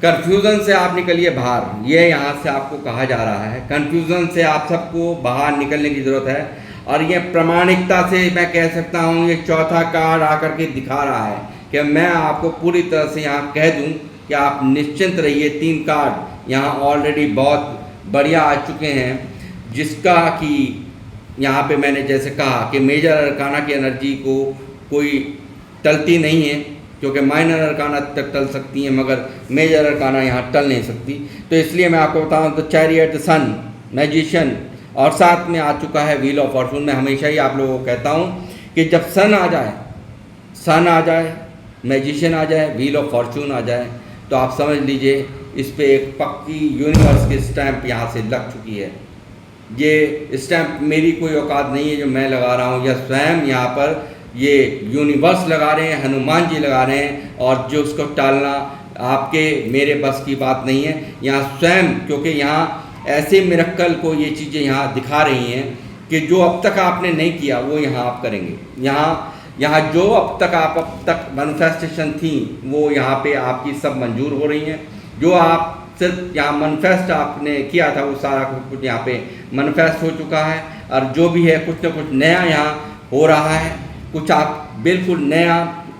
कन्फ्यूज़न से आप निकलिए बाहर, ये यहाँ से आपको कहा जा रहा है। कन्फ्यूज़न से आप सबको बाहर निकलने की ज़रूरत है। और ये प्रामाणिकता से मैं कह सकता हूँ, ये चौथा कार्ड आकर के दिखा रहा है कि मैं आपको पूरी तरह से यहाँ कह दूँ कि आप निश्चिंत रहिए। 3 कार्ड यहाँ ऑलरेडी बहुत बढ़िया आ चुके हैं, जिसका कि यहाँ पे मैंने जैसे कहा कि मेजर अरकाना की एनर्जी को कोई टलती नहीं है, क्योंकि माइनर अरकाना तक टल सकती हैं मगर मेजर अरकाना यहाँ टल नहीं सकती। तो इसलिए मैं आपको बताऊँ तो चैरियट, सन, मैजिशियन और साथ में आ चुका है व्हील ऑफ फॉर्चून। मैं हमेशा ही आप लोगों को कहता हूँ कि जब सन आ जाए, मैजिशियन आ जाए, व्हील ऑफ फॉर्चून आ जाए, तो आप समझ लीजिए इस पर एक पक्की यूनिवर्स की स्टैंप यहाँ से लग चुकी है। ये स्टैंप मेरी कोई औकात नहीं है जो मैं लगा रहा हूँ, या स्वयं यहाँ पर ये यूनिवर्स लगा रहे हैं, हनुमान जी लगा रहे हैं। और जो उसको टालना आपके मेरे बस की बात नहीं है। यहाँ स्वयं, क्योंकि यहाँ ऐसे मिरेकल को ये चीज़ें यहाँ दिखा रही हैं कि जो अब तक आपने नहीं किया वो यहाँ आप करेंगे। यहाँ जो अब तक मैनिफेस्टेशन थी वो यहाँ पे आपकी सब मंजूर हो रही हैं। जो आप सिर्फ यहाँ मैनिफेस्ट आपने किया था वो सारा कुछ यहाँ पे मैनिफेस्ट हो चुका है। और जो भी है कुछ न कुछ नया यहाँ हो रहा है, कुछ आप बिल्कुल नया।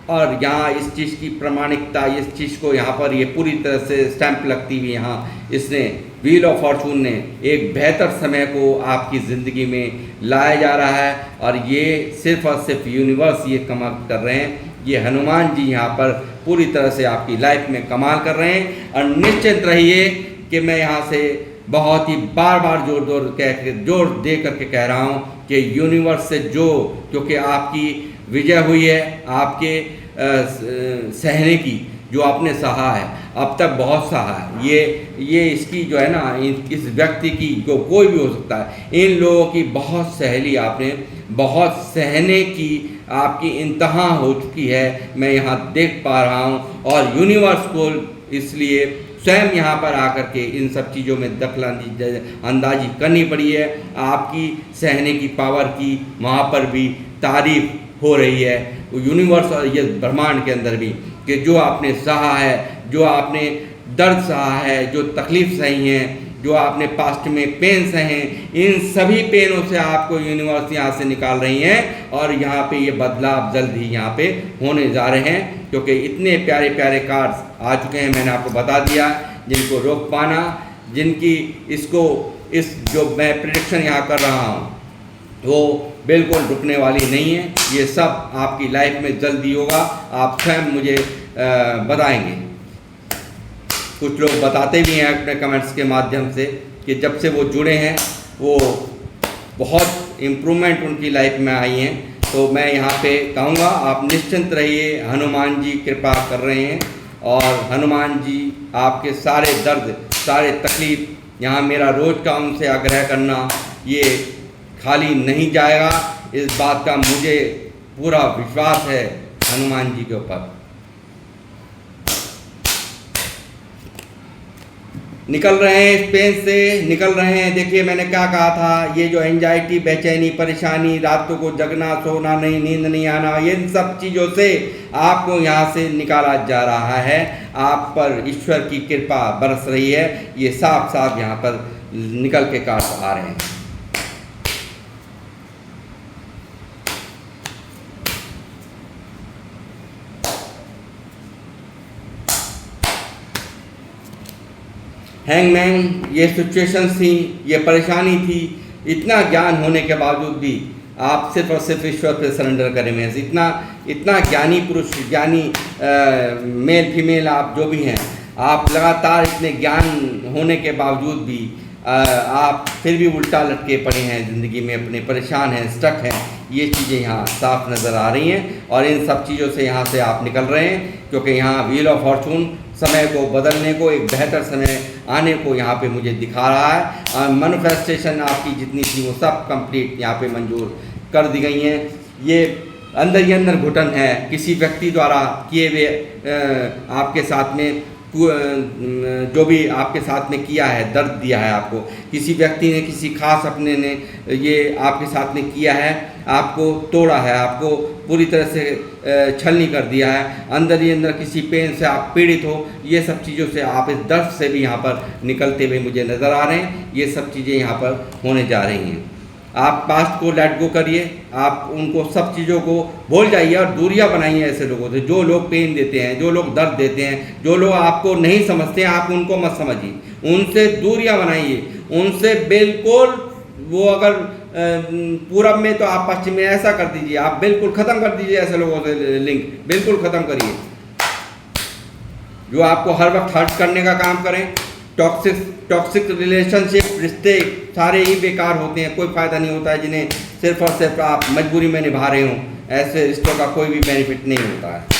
और यहाँ इस चीज़ की प्रामाणिकता, इस चीज़ को यहाँ पर ये पूरी तरह से स्टैंप लगती हुई यहाँ इसने व्हील ऑफ फॉर्चून ने एक बेहतर समय को आपकी ज़िंदगी में लाया जा रहा है। और ये सिर्फ और सिर्फ यूनिवर्स ये कमाल कर रहे हैं। ये हनुमान जी यहाँ पर पूरी तरह से आपकी लाइफ में कमाल कर रहे हैं। और निश्चिंत रहिए कि मैं यहाँ से बहुत ही बार जोर दे करके कह रहा हूँ कि यूनिवर्स से क्योंकि आपकी विजय हुई है, आपके सहने की, जो आपने सहा है अब तक बहुत सहा है। ये इसकी जो है ना, इस व्यक्ति की, जो कोई भी हो सकता है, इन लोगों की बहुत सहेली आपने, बहुत सहने की आपकी इंतहा हो चुकी है, मैं यहाँ देख पा रहा हूँ। और यूनिवर्स को इसलिए स्वयं यहाँ पर आकर के इन सब चीज़ों में दखल अंदाजी करनी पड़ी है। आपकी सहने की पावर की वहाँ पर भी तारीफ हो रही है यूनिवर्स और ये ब्रह्मांड के अंदर भी, कि जो आपने सहा है, जो आपने दर्द सहा है, जो तकलीफ सही हैं, जो आपने पास्ट में पेन सहे हैं, इन सभी पेनों से आपको यूनिवर्स यहाँ से निकाल रही हैं। और यहाँ पे ये बदलाव जल्द ही यहाँ पे होने जा रहे हैं, क्योंकि इतने प्यारे प्यारे कार्ड्स आ चुके हैं। मैंने आपको बता दिया, जिनको रोक पाना, जिनकी इस जो मैं प्रेडिक्शन यहाँ कर रहा हूँ वो बिल्कुल रुकने वाली नहीं है। ये सब आपकी लाइफ में जल्दी होगा, आप स्वयं मुझे बताएंगे। कुछ लोग बताते भी हैं अपने कमेंट्स के माध्यम से कि जब से वो जुड़े हैं वो बहुत इम्प्रूवमेंट उनकी लाइफ में आई हैं। तो मैं यहाँ पे कहूँगा आप निश्चिंत रहिए, हनुमान जी कृपा कर रहे हैं। और हनुमान जी आपके सारे दर्द, सारे तकलीफ, यहाँ मेरा रोज़ का उनसे आग्रह करना ये खाली नहीं जाएगा। इस बात का मुझे पूरा विश्वास है हनुमान जी के ऊपर। निकल रहे हैं, इस पेन से निकल रहे हैं। देखिए मैंने क्या कहा था, ये जो एंजाइटी, बेचैनी, परेशानी, रातों को जगना, सोना नहीं, नींद नहीं आना, इन सब चीज़ों से आपको यहाँ से निकाला जा रहा है। आप पर ईश्वर की कृपा बरस रही है। ये साफ साफ यहाँ पर निकल के कार्ड आ रहे हैं। हैंगमैन, ये सिचुएशंस थी, ये परेशानी थी, इतना ज्ञान होने के बावजूद भी आप सिर्फ और सिर्फ ईश्वर पे सरेंडर करें हुए हैं। इतना इतना ज्ञानी पुरुष, ज्ञानी मेल फीमेल आप जो भी हैं, आप लगातार इतने ज्ञान होने के बावजूद भी आप फिर भी उल्टा लटके पड़े हैं ज़िंदगी में, अपने परेशान हैं, स्टक हैं। ये चीज़ें यहाँ साफ नज़र आ रही हैं और इन सब चीज़ों से यहाँ से आप निकल रहे हैं, क्योंकि यहाँ व्हील ऑफ फॉर्चून समय को बदलने को, एक बेहतर समय आने को यहाँ पे मुझे दिखा रहा है। मैनिफेस्टेशन आपकी जितनी थी वो सब कंप्लीट यहाँ पे मंजूर कर दी गई हैं। ये अंदर ही अंदर घुटन है, किसी व्यक्ति द्वारा किए हुए आपके साथ में जो भी आपके साथ में किया है, दर्द दिया है आपको, किसी व्यक्ति ने, किसी खास अपने ने ये आपके साथ में किया है, आपको तोड़ा है, आपको पूरी तरह से छलनी कर दिया है, अंदर ही अंदर किसी पेन से आप पीड़ित हो। ये सब चीज़ों से आप इस दर्द से भी यहाँ पर निकलते हुए मुझे नज़र आ रहे हैं। ये सब चीज़ें यहाँ पर होने जा रही हैं। आप पास्ट को लेट गो करिए, आप उनको सब चीज़ों को भूल जाइए और दूरियां बनाइए ऐसे लोगों से जो लोग पेन देते हैं, जो लोग दर्द देते हैं, जो लोग आपको नहीं समझते हैं। आप उनको मत समझिए, उनसे दूरियां बनाइए, उनसे बिल्कुल वो अगर पूरब में तो आप पश्चिम में ऐसा कर दीजिए, आप बिल्कुल ख़त्म कर दीजिए ऐसे लोगों से लिंक, बिल्कुल ख़त्म करिए जो आपको हर वक्त हर्ट करने का काम करें। टॉक्सिक रिलेशनशिप, रिश्ते सारे ही बेकार होते हैं, कोई फ़ायदा नहीं होता है जिन्हें सिर्फ और सिर्फ आप मजबूरी में निभा रहे हों। ऐसे रिश्तों का कोई भी बेनिफिट नहीं होता है।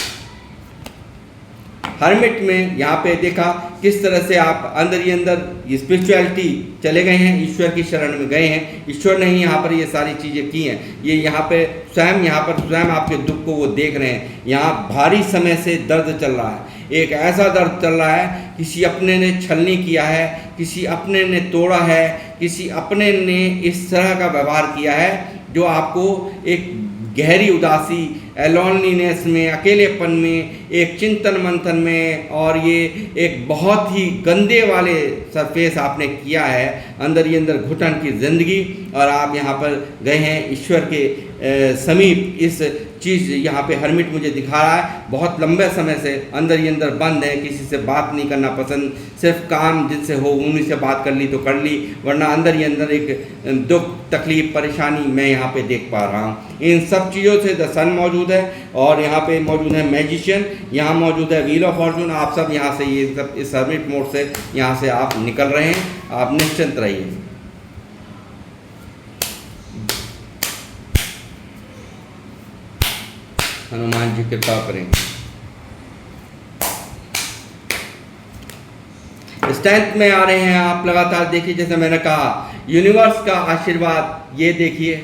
हर्मिट में यहाँ पे देखा किस तरह से आप अंदर ही अंदर ये स्पिरिचुअलिटी चले गए हैं, ईश्वर की शरण में गए हैं। ईश्वर ने ही यहाँ पर ये सारी चीज़ें की हैं। ये यहाँ पे स्वयं आपके दुख को वो देख रहे हैं। यहाँ भारी समय से दर्द चल रहा है, एक ऐसा दर्द चल रहा है, किसी अपने ने छलनी किया है, किसी अपने ने तोड़ा है, किसी अपने ने इस तरह का व्यवहार किया है जो आपको एक गहरी उदासी, लोनलीनेस में, अकेलेपन में, एक चिंतन मंथन में, और ये एक बहुत ही गंदे वाले सरफेस आपने किया है, अंदर ही अंदर घुटन की ज़िंदगी। और आप यहाँ पर गए हैं ईश्वर के समीप। इस चीज़ यहाँ पे हर्मिट मुझे दिखा रहा है, बहुत लंबे समय से अंदर ही अंदर बंद है, किसी से बात नहीं करना पसंद, सिर्फ काम जिनसे हो उन्हीं से बात कर ली तो कर ली, वरना अंदर ही अंदर एक दुख, तकलीफ, परेशानी मैं यहाँ पे देख पा रहा हूँ। इन सब चीज़ों से द सन मौजूद है और यहाँ पे मौजूद है मैजिशियन, यहाँ मौजूद है व्हील ऑफ फॉर्चून। आप सब यहाँ से ये सब इस हर्मिट मोड से यहाँ से आप निकल रहे हैं। आप निश्चिंत रहिए। हनुमान जी कृपा करें। स्ट्रेंथ में आ रहे हैं आप लगातार। देखिए जैसे मैंने कहा, यूनिवर्स का आशीर्वाद ये देखिए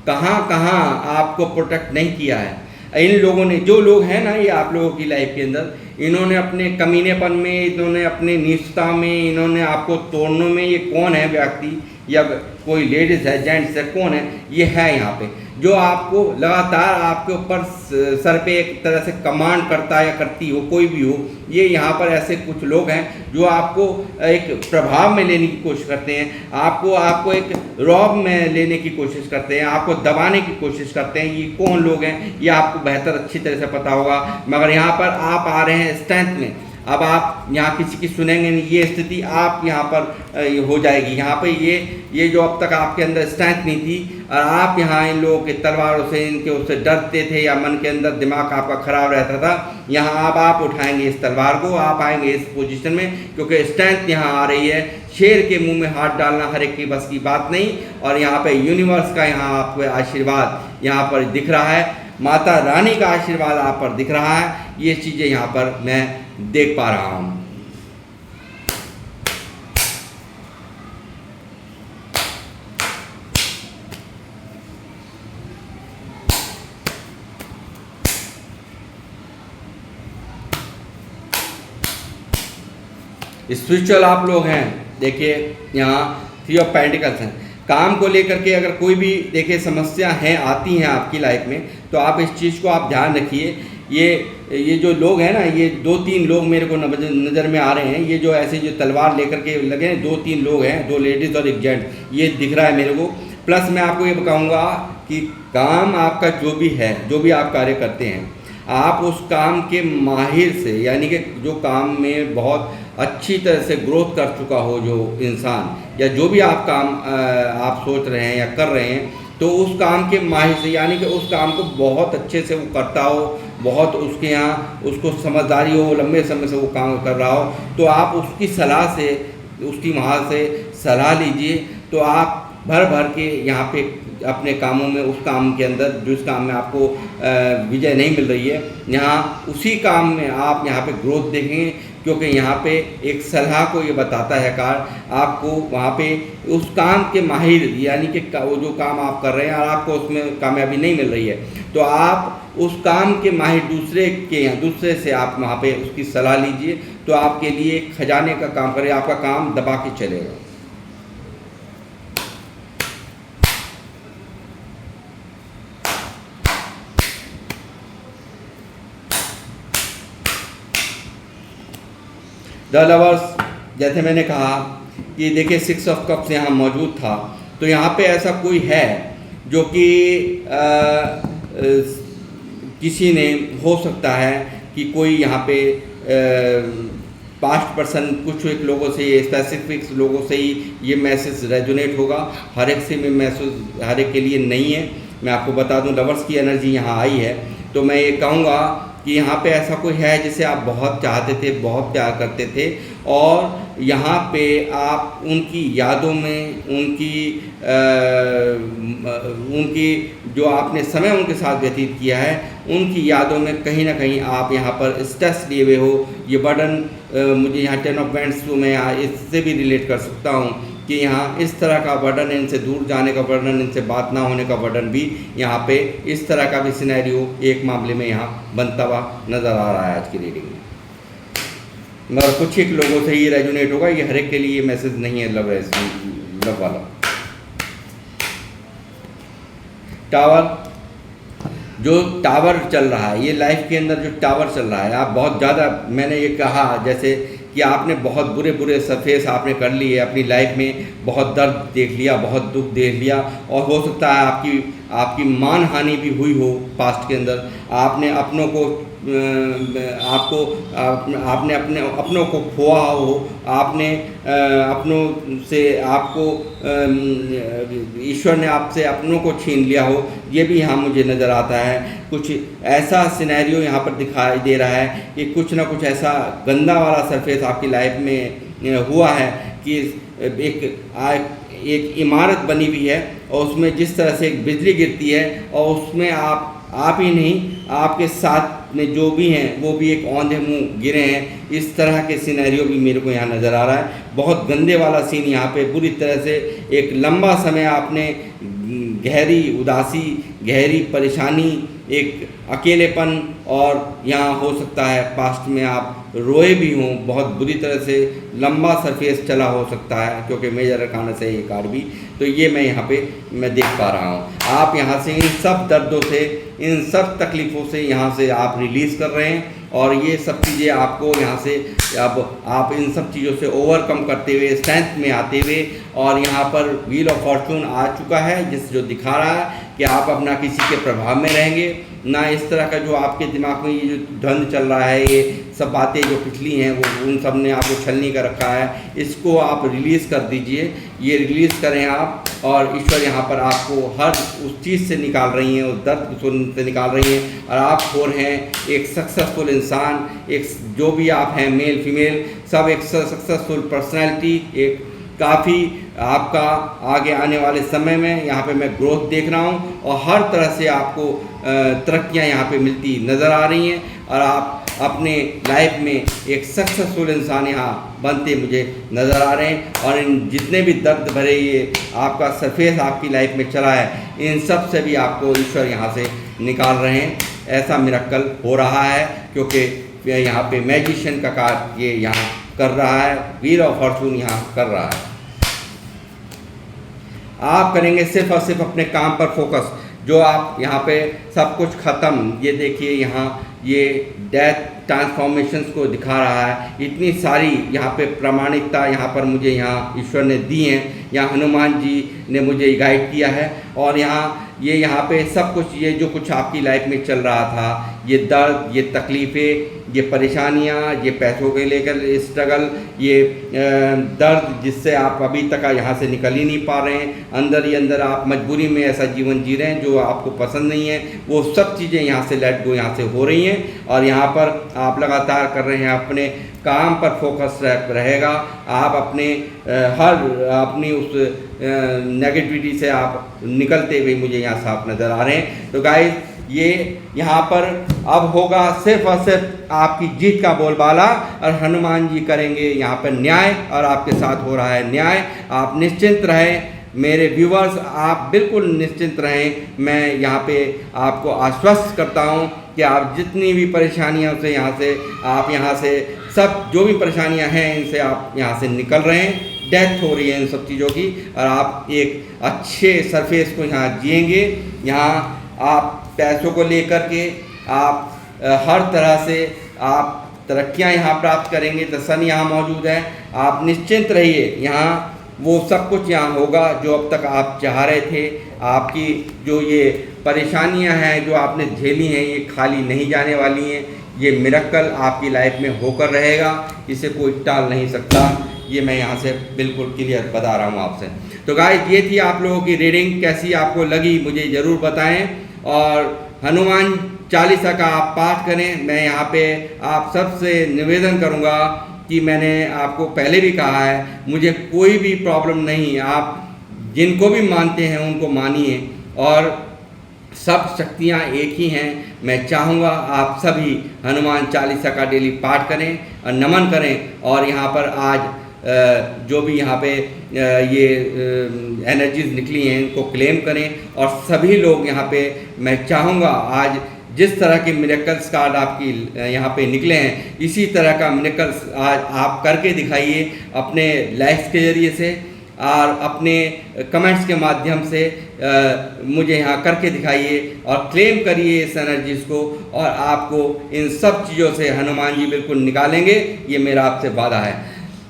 कहाँ कहाँ आपको प्रोटेक्ट नहीं किया है। इन लोगों ने, जो लोग हैं ना ये आप लोगों की लाइफ के अंदर, इन्होंने अपने कमीनेपन में, इन्होंने अपने निष्ठा में, इन्होंने आपको तोड़ने में, ये कौन है व्यक्ति या कोई लेडीज़ है, जेंट्स है, कौन है, ये है यहाँ पे जो आपको लगातार आपके ऊपर सर पे एक तरह से कमांड करता है या करती हो, कोई भी हो। ये यहाँ पर ऐसे कुछ लोग हैं जो आपको एक प्रभाव में लेने की कोशिश करते हैं, आपको एक रौब में लेने की कोशिश करते हैं, आपको दबाने की कोशिश करते हैं। ये कौन लोग हैं ये आपको बेहतर अच्छी तरह से पता होगा। मगर यहाँ पर आप आ रहे हैं स्ट्रेंथ में। अब आप यहाँ किसी की सुनेंगे नहीं, ये स्थिति आप यहाँ पर हो जाएगी। यहाँ पे ये जो अब तक आपके अंदर स्ट्रेंथ नहीं थी और आप यहाँ इन लोगों के तलवारों से, इनके उससे डरते थे या मन के अंदर दिमाग आपका खराब रहता था, यहाँ अब आप उठाएंगे इस तलवार को, आप आएंगे इस पोजीशन में, क्योंकि स्ट्रेंथ यहाँ आ रही है। शेर के मुंह में हाथ डालना हर एक की बस की बात नहीं। और यहाँ पे यूनिवर्स का यहाँ आपको आशीर्वाद यहाँ पर दिख रहा है, माता रानी का आशीर्वाद आप पर दिख रहा है। ये चीज़ें यहाँ पर मैं देख पा रहा हूँ। स्पिरिचुअल आप लोग हैं। देखिए यहाँ 3 ऑफ पेंटिकल्स हैं। काम को लेकर के अगर कोई भी देखिए समस्या है, आती हैं आपकी लाइफ में, तो आप इस चीज़ को आप ध्यान रखिए। ये जो लोग हैं ना, ये 2-3 लोग मेरे को नज़र में आ रहे हैं। ये जो ऐसे जो तलवार लेकर के लगे हैं, 2-3 लोग हैं, 2 लेडीज़ और 1 जेंट, ये दिख रहा है मेरे को। प्लस मैं आपको ये बताऊंगा कि काम आपका जो भी है, जो भी आप कार्य करते हैं, आप उस काम के माहिर से, यानी कि जो काम में बहुत अच्छी तरह से ग्रोथ कर चुका हो जो इंसान, या जो भी आप काम आप सोच रहे हैं या कर रहे हैं, तो उस काम के माहिर से, यानी कि उस काम को बहुत अच्छे से वो करता हो, बहुत उसके यहाँ उसको समझदारी हो, लंबे समय से वो काम कर रहा हो, तो आप उसकी सलाह से, उसकी वहाँ से सलाह लीजिए, तो आप भर भर के यहाँ पे अपने कामों में, उस काम के अंदर जिस काम में आपको विजय नहीं मिल रही है, यहाँ उसी काम में आप यहाँ पे ग्रोथ देखेंगे, क्योंकि यहाँ पे एक सलाह को ये बताता है कार आपको वहाँ पे उस काम के माहिर, यानी कि वो जो काम आप कर रहे हैं और आपको उसमें कामयाबी नहीं मिल रही है, तो आप उस काम के माहिर दूसरे से आप वहाँ पे उसकी सलाह लीजिए, तो आपके लिए खजाने का काम करे, आपका काम दबा के चलेगा। द लवर्स, जैसे मैंने कहा कि देखिए 6 ऑफ कप्स यहाँ मौजूद था, तो यहाँ पे ऐसा कोई है जो कि किसी ने, हो सकता है कि कोई यहाँ पे पास्ट पर्सन, कुछ एक लोगों से, स्पेसिफिक लोगों से ही ये मैसेज रेजोनेट होगा, हर एक से में मैसेज हर एक के लिए नहीं है। मैं आपको बता दूं, लवर्स की एनर्जी यहाँ आई है, तो मैं ये कहूँगा कि यहाँ पे ऐसा कोई है जिसे आप बहुत चाहते थे, बहुत प्यार करते थे, और यहाँ पे आप उनकी यादों में, उनकी जो आपने समय उनके साथ व्यतीत किया है, उनकी यादों में कहीं ना कहीं आप यहाँ पर स्ट्रेस लिए हुए हो। ये बर्डन, मुझे यहाँ 10 ऑफ वैंड्स को मैं इससे भी रिलेट कर सकता हूँ कि यहाँ इस तरह का बर्डन, इनसे दूर जाने का बर्डन, इनसे बात ना होने का बर्डन भी यहाँ पे, इस तरह का भी सिनेरियो एक मामले में यहाँ बनता हुआ नज़र आ रहा है आज की रीडिंग में। मगर कुछ एक लोगों से ही रेजोनेट होगा, ये हर एक के लिए मैसेज नहीं है लव वाला। टावर, जो टावर चल रहा है, ये लाइफ के अंदर जो टावर चल रहा है, आप बहुत ज़्यादा, मैंने ये कहा जैसे कि आपने बहुत बुरे बुरे सरफेस आपने कर लिए अपनी लाइफ में, बहुत दर्द देख लिया, बहुत दुख देख लिया, और हो सकता है आपकी मान हानि भी हुई हो पास्ट के अंदर। आपने अपनों को आपने अपनों को खोआ हो, आपने अपनों से, आपको ईश्वर ने आपसे अपनों को छीन लिया हो, ये भी यहाँ मुझे नज़र आता है। कुछ ऐसा सिनेरियो यहाँ पर दिखाई दे रहा है कि कुछ ना कुछ ऐसा गंदा वाला सरफेस आपकी लाइफ में हुआ है कि एक इमारत बनी हुई है, और उसमें जिस तरह से एक बिजली गिरती है, और उसमें आप ही नहीं, आपके साथ में जो भी हैं वो भी एक औंधे मुंह गिरे हैं। इस तरह के सिनेरियो भी मेरे को यहाँ नज़र आ रहा है। बहुत गंदे वाला सीन यहाँ पे, बुरी तरह से एक लंबा समय आपने गहरी उदासी, गहरी परेशानी, एक अकेलेपन, और यहाँ हो सकता है पास्ट में आप रोए भी हों, बहुत बुरी तरह से लंबा सरफेस चला हो सकता है, क्योंकि मेजर अरकान से ये कार्ड भी, तो ये मैं यहाँ पे मैं देख पा रहा हूँ। आप यहाँ से इन सब दर्दों से, इन सब तकलीफ़ों से यहाँ से आप रिलीज़ कर रहे हैं, और ये सब चीज़ें आपको यहाँ से, अब आप इन सब चीज़ों से ओवरकम करते हुए, स्ट्रेंथ में आते हुए, और यहाँ पर व्हील ऑफ फॉर्चून आ चुका है, जो दिखा रहा है कि आप अपना किसी के प्रभाव में रहेंगे ना। इस तरह का जो आपके दिमाग में ये जो द्वंद्व चल रहा है, ये सब बातें जो पिछली हैं, वो उन सब ने आपको छलनी कर रखा है, इसको आप रिलीज़ कर दीजिए, ये रिलीज़ करें आप, और ईश्वर यहाँ पर आपको हर उस चीज़ से निकाल रही हैं, उस दर्द से निकाल रही हैं, और आप हो रहे हैं एक सक्सेसफुल इंसान, एक जो भी आप हैं, मेल फीमेल सब एक सक्सेसफुल पर्सनैलिटी, एक काफ़ी आपका आगे आने वाले समय में यहाँ पे मैं ग्रोथ देख रहा हूँ, और हर तरह से आपको तरक्कियाँ यहाँ पे मिलती नज़र आ रही हैं, और आप अपने लाइफ में एक सक्सेसफुल इंसान यहाँ बनते मुझे नज़र आ रहे हैं। और इन जितने भी दर्द भरे ये आपका सरफेस आपकी लाइफ में चला है, इन सब से भी आपको ईश्वर यहाँ से निकाल रहे हैं। ऐसा मिरेकल हो रहा है, क्योंकि यहाँ पे मैजिशियन का कार्य ये यहाँ कर रहा है, व्हील ऑफ फॉर्चून यहाँ कर रहा है। आप करेंगे सिर्फ और सिर्फ अपने काम पर फोकस, जो आप यहाँ पे सब कुछ ख़त्म, ये देखिए यहाँ ये डेथ ट्रांसफॉर्मेशंस को दिखा रहा है। इतनी सारी यहाँ पे प्रामाणिकता यहाँ पर मुझे यहाँ ईश्वर ने दी हैं, यहाँ हनुमान जी ने मुझे गाइड किया है। और यहाँ पे सब कुछ, ये जो कुछ आपकी लाइफ में चल रहा था, ये दर्द, ये तकलीफ़ें, ये परेशानियाँ, ये पैसों के लेकर स्ट्रगल, ये दर्द जिससे आप अभी तक यहाँ से निकल ही नहीं पा रहे हैं, अंदर ही अंदर आप मजबूरी में ऐसा जीवन जी रहे हैं जो आपको पसंद नहीं है, वो सब चीज़ें यहाँ से लेट गो यहाँ से हो रही हैं। और यहाँ पर आप लगातार कर रहे हैं, अपने काम पर फोकस रहेगा। आप अपनी उस नेगेटिविटी से आप निकलते हुए मुझे यहाँ साफ नज़र आ रहे हैं। तो गाइस, ये यहाँ पर अब होगा सिर्फ और सिर्फ आपकी जीत का बोलबाला, और हनुमान जी करेंगे यहाँ पर न्याय, और आपके साथ हो रहा है न्याय। आप निश्चिंत रहें मेरे व्यूवर्स, आप बिल्कुल निश्चिंत रहें। मैं यहाँ पे आपको आश्वस्त करता हूँ कि आप जितनी भी परेशानियों से आप यहाँ से सब जो भी परेशानियाँ हैं इनसे आप यहाँ से निकल रहे हैं। डेथ हो रही है इन सब चीज़ों की, और आप एक अच्छे सरफेस को यहाँ जिएंगे। यहाँ आप पैसों को लेकर के आप हर तरह से आप तरक्कियाँ यहाँ प्राप्त करेंगे। दर्शन यहाँ मौजूद है, आप निश्चिंत रहिए। यहाँ वो सब कुछ यहाँ होगा जो अब तक आप चाह रहे थे। आपकी जो ये परेशानियाँ हैं जो आपने झेली हैं, ये खाली नहीं जाने वाली हैं। ये मिरेकल आपकी लाइफ में होकर रहेगा, इसे कोई टाल नहीं सकता। ये मैं यहाँ से बिल्कुल क्लियर बता रहा हूँ आपसे। तो गाइस, ये थी आप लोगों की रीडिंग। कैसी आपको लगी मुझे ज़रूर बताएं, और हनुमान चालीसा का आप पाठ करें। मैं यहाँ पे आप सबसे निवेदन करूँगा कि मैंने आपको पहले भी कहा है, मुझे कोई भी प्रॉब्लम नहीं, आप जिनको भी मानते हैं उनको मानिए, और सब शक्तियाँ एक ही हैं। मैं चाहूँगा आप सभी हनुमान चालीसा का डेली पाठ करें और नमन करें, और यहाँ पर आज जो भी यहाँ पे ये एनर्जीज निकली हैं इनको क्लेम करें। और सभी लोग यहाँ पे, मैं चाहूँगा आज जिस तरह के मिरेकल्स कार्ड आपकी यहाँ पे निकले हैं, इसी तरह का मिरेकल्स आज आप करके दिखाइए अपने लाइफ के ज़रिए से, और अपने कमेंट्स के माध्यम से मुझे यहाँ करके दिखाइए और क्लेम करिए इस एनर्जीज़ को, और आपको इन सब चीज़ों से हनुमान जी बिल्कुल निकालेंगे। ये मेरा आपसे वादा है।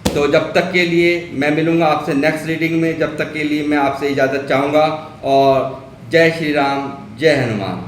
तो जब तक के लिए मैं मिलूँगा आपसे नेक्स्ट रीडिंग में। जब तक के लिए मैं आपसे इजाज़त चाहूँगा, और जय श्री राम, जय हनुमान।